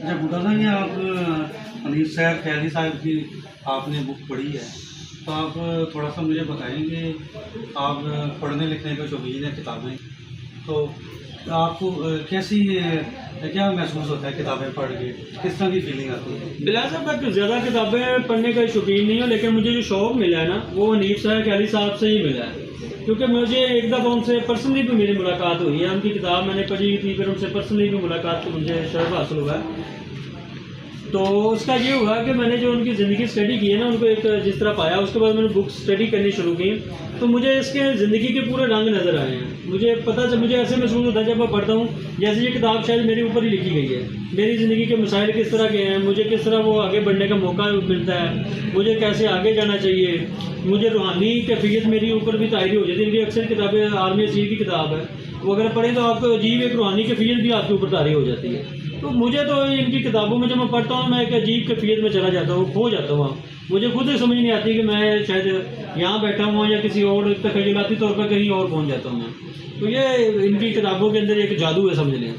अच्छा बूटा साहब, ये आप हनीफ सैयद ख्याली साहब की आपने बुक पढ़ी है, तो आप थोड़ा सा मुझे बताएंगे। आप पढ़ने लिखने के शौकीन हैं किताबें, तो आपको कैसी क्या महसूस होता है किताबें पढ़ के, किस तरह की फीलिंग आती है? बिलाल साहब, मैं ज़्यादा किताबें पढ़ने का शौकीन नहीं हूँ, लेकिन मुझे जो शौक़ मिला है ना वो हनीफ ख्याली साहब से ही मिला है। क्योंकि मुझे एक दफ़ा उनसे पर्सनली भी मेरी मुलाकात हुई है, उनकी किताब मैंने पढ़ी थी, फिर उनसे पर्सनली भी मुलाकात की मुझे शर्फ हासिल हुआ है। तो उसका ये हुआ कि मैंने जो उनकी ज़िंदगी स्टडी की है ना, उनको एक जिस तरह पाया, उसके बाद मैंने बुक स्टडी करनी शुरू की, तो मुझे इसके ज़िंदगी के पूरे रंग नज़र आए हैं। मुझे ऐसे महसूस होता है जब मैं पढ़ता हूँ जैसे ये किताब शायद मेरे ऊपर ही लिखी गई है। मेरी ज़िंदगी के मसाइल किस तरह के हैं, मुझे किस तरह वो आगे बढ़ने का मौका मिलता है, मुझे कैसे आगे जाना चाहिए, मुझे रूहानी कैफियत मेरी ऊपर भी तायरी हो जाती है। इनकी अक्सर किताबें आर्मी असीर की किताब है, वो अगर पढ़ें तो आपको अजीब एक रूहानी कैफियत भी आपके ऊपर तारी हो जाती है। तो मुझे तो इनकी किताबों में जब मैं पढ़ता हूँ, मैं एक अजीब कैफियत में चला जाता हूँ, खो जाता हूँ। मुझे खुद ही समझ नहीं आती कि मैं शायद यहाँ बैठा हूँ या किसी और तखयलाती तौर पर कहीं और पहुँच जाता हूँ मैं। तो ये इनकी किताबों के अंदर एक जादू है, समझ लें।